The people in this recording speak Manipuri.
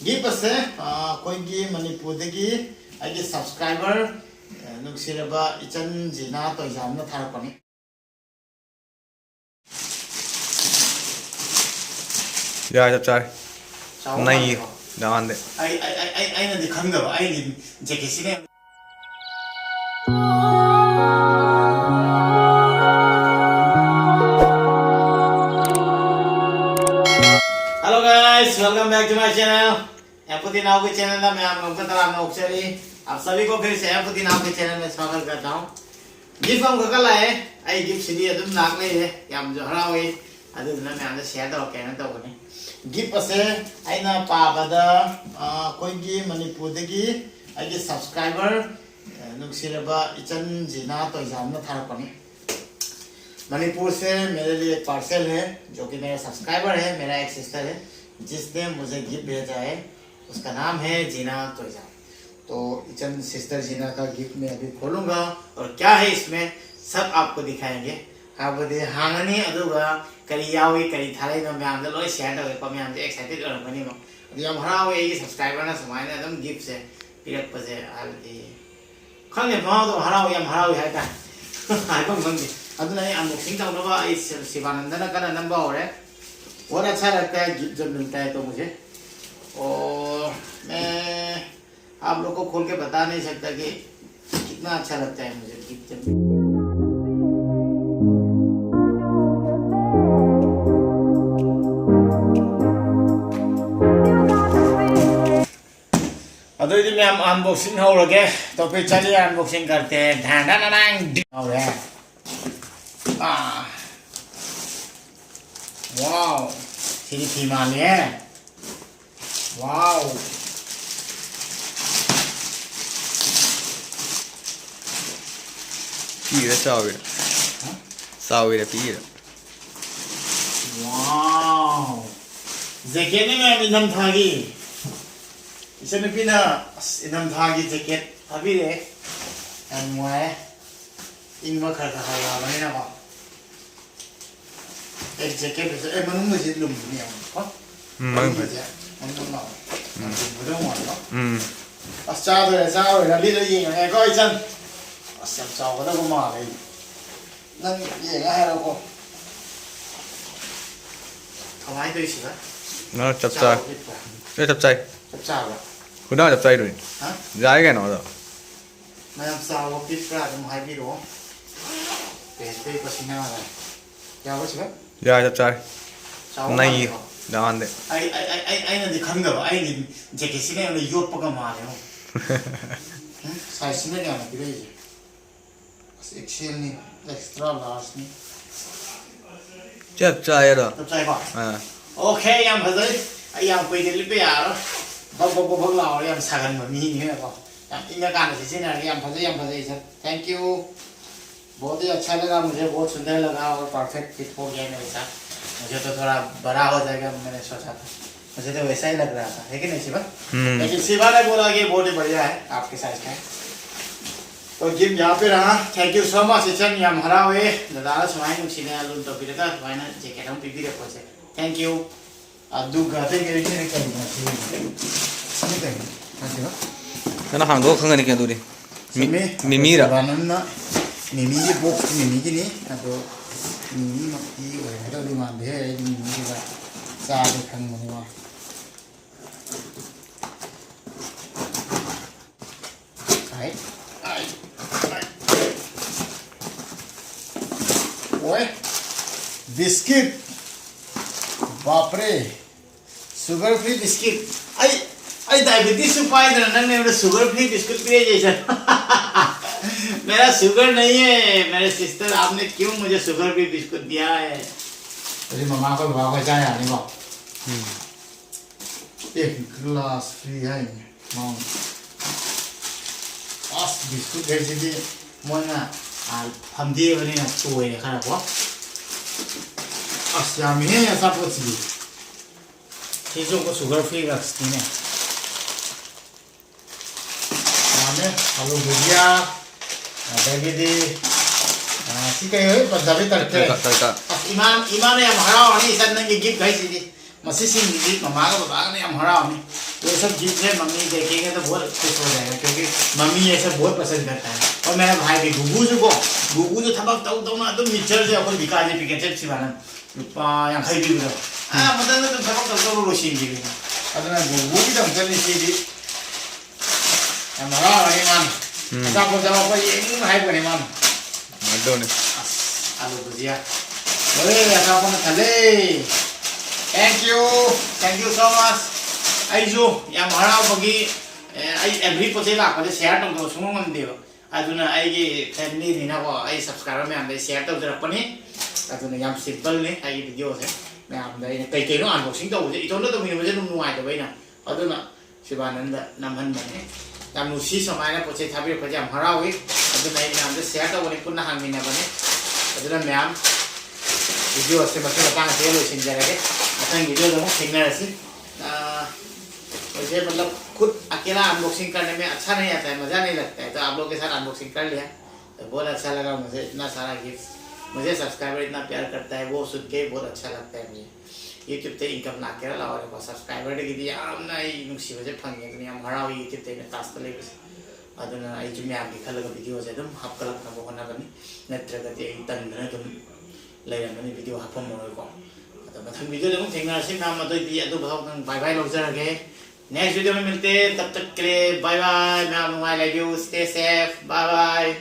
गिफ्ट से कोई मणिपुरदगी आगे सब्सक्राइबर नुसिरबा इचन जिना तो जामना थारपनी या जब चार नहीं दान दे आई ना दिखंगब आई जेके सिने hello guys, welcome back to my channel empathy now के चैनल में मैं आप लोगों का तलाब में उक्सरी आप सभी को फिर से एम्पथी नाउ के चैनल में स्वागत करता हूं। गिफ्ट हम कल आए आई गिफ्ट सिदी अदुम नागले है याम जो हरावे अदुना मैं आंदा शेयर तो कहना तो बने गिफ्ट से आइना पाबदा कोई मणिपुरदगी आगे सब्सक्राइबर नुसिरबा इचन जिना तो जामना थारपनी मणिपुर से मेरे लिए एक पार्सल है जो कि मेरा सब्सक्राइबर है, मेरा एक सिस्टर है जिसने मुझे गिफ्ट भेजा है। उसका नाम है जीना तोइजा। तो इचन सिस्टर जीना का गिफ्ट मैं अभी खोलूंगा और क्या है इसमें सब आपको दिखाएंगे। हाबदे हांगनी अदुगा करी यावी करी थाले न मैं आंदे लोय शेयर तवे को मैं आंदे एक्साइटेड अरमनी मो अदि हम हरावे ये सब्सक्राइबर ना समायना एकदम गिफ्ट से पिरक पजे हाबदे खंगे माव तो हरावे हम हरावे है का हाइपम मंगे अदुना ये अनबॉक्सिंग तौनबा इस शिवानंदन का नंबर हो रहा है। बहुत अच्छा लगता है गिफ्ट जब मिलता है तो मुझे, और मैं आप लोग को खोल के बता नहीं सकता कि कितना अच्छा लगता है मुझे गिफ्ट जब अदुदी में हम अनबॉक्सिंग हो रहे तो फिर चलिए अनबॉक्सिंग करते हैं। हो रहा है वाओ सीधी थी मान है वाओ पीर सावीर पीर वाओ जैकेट में हम इनम थागी इसे में भी ना इनम थागी जैकेट अभी रे एंड वाई इन वक्त खर्चा खाया बने ना बा एक जैकेट है ए मनुंग मुझे लुम नहीं है मंग मनुंग ना बुझो मारो बस चादर रली रही है कोई चल बस सब चाव का तो मार है नंग ये है रो को हमारे तो इसी का ना चप चाय ये चप चाय खुदा चप चायด้วย हाँ जाएगा ना तो मैं अब चाव पिट का तुम हाई भी रो पेज पे पसीना आ रहा है क्या हो चुका या जब चार नहीं दान दे आई ना दिखंगब आई जेके सिने ने योप पका मारे हो साइज में क्या ना फिर ये बस एक्सेल नहीं एक्स्ट्रा लार्ज नहीं जब चाय रो तो चाय बा हां ओके याम भजै आई याम कोई दिल पे यार बग लाओ याम सागन में मी है को याम इनका गाना से ना याम भजै सर थैंक यू। बहुत ही अच्छा लगा मुझे, बहुत सुंदर लगा और परफेक्ट फिट हो गया मेरे साथ। मुझे तो थोड़ा बड़ा हो जाएगा मैंने सोचा था, मुझे तो वैसा ही लग रहा था है कि नहीं शिवा? लेकिन शिवा ने बोला कि बहुत ही बढ़िया है आपके साइज का। तो गिफ्ट यहाँ पे रहा। थैंक यू सो मच इचन याम हरावे दादा सुमाई नुसिने लुन तो बिरका सुमाइना जेकेट हम पीपी रखो से थैंक यू। अदु गाते के लिए करना चाहिए ना हां दो खंगने के दूरी मिमीरा बानना मिमी की बॉक्स मिमी की नहीं तो मिमी मक्की है तो डिमांड है मिमी की सारे खंग मनवा आई आई ओए बिस्किट बाप रे शुगर फ्री बिस्किट आई डायबिटीज सुपाई ने शुगर फ्री बिस्कुट पिए जैसा मेरा शुगर नहीं है मेरे सिस्टर, आपने क्यों मुझे शुगर फ्री बिस्कुट दिया है? तेरी मम्मा को बाबा चाय आने को एक ग्लास फ्री है मॉम आस बिस्कुट भेज दी मोना हम दिए बने ना तो है खाना को आस यामी है ऐसा कुछ भी चीज़ों को शुगर फ्री रखती है हमें आलू भुजिया अदगी सिकायो पंजाबी तड़के इमान याम हरावनी सन नंगी गिफ्ट गाइसिदी मसिसिंग गिफ्ट ममागा बाबागा याम हरावनी ये सब चीज से मम्मी देखेंगे तो बहुत खुश हो जाएगा क्योंकि मम्मी ये सब बहुत पसंद करता है और मेरा भाई भी गुगू जो थबक तौ ना तो मिक्सचर से अपन दिखा दे पैकेट से बाना यांखै बिबो मतलब तो थबक तौ रोशिन जी अदना गुगू की दम चली सीदी हमारा वाली मान सब जब कोई ये भाई बने मान अदोने आलू भुजिया अरे ऐसा अपन थले थैंक यू सो मच आइजो या हराव बगी एवरी पोचे लापदे शेयर तौदो सुंगमदेबो अदुना आइगे फैमिली निनाको आई सब्सक्राइबर में आमदे शेयर तौजरपने अदुना याम सिंपल ने आई वीडियो से मैं आमदे कई कई नो अनबॉक्सिंग तौजे इतोंदो तो मिनो जे नुवाइ दबैना अदुना शिवानंद नमहन मने याम नुसी समायना पोचे थाबि खजे याम हरावी अदुना आई आमदे शेयर तौबने पुन्ना हांगिना बने अदुना मैम वीडियो से बस बताना से लोसिन जरगे अतन वीडियो दमो थिंगनारसी मुझे मतलब खुद अकेला अनबॉक्सिंग करने में अच्छा नहीं आता है, मज़ा नहीं लगता है, तो आप लोगों के साथ अनबॉक्सिंग कर लिया तो बहुत अच्छा लगा मुझे। इतना सारा गिफ्ट मुझे सब्सक्राइबर इतना प्यार करता है वो सुन के बहुत अच्छा लगता है मुझे। यूट्यूब पे इनकम ना के ला और सब्सक्राइबर की यामना नुसी बजे फंगे तो याम हराव यूट्यूब पे टास्क लेबस अदुना आई जुमे आपकी खलग वीडियो से एकदम हपकलक ना होना बनी नत्रगति तंदने तुम लेरमनी वीडियो हाफम मोरको तो मथन वीडियो देखो थेंगनासी नाम मदोई अदु बाय बाय लौजरगे नेक्स्ट वीडियो में मिलते हैं तब तक के लिए बाय बाय। मैं love you stay safe bye bye.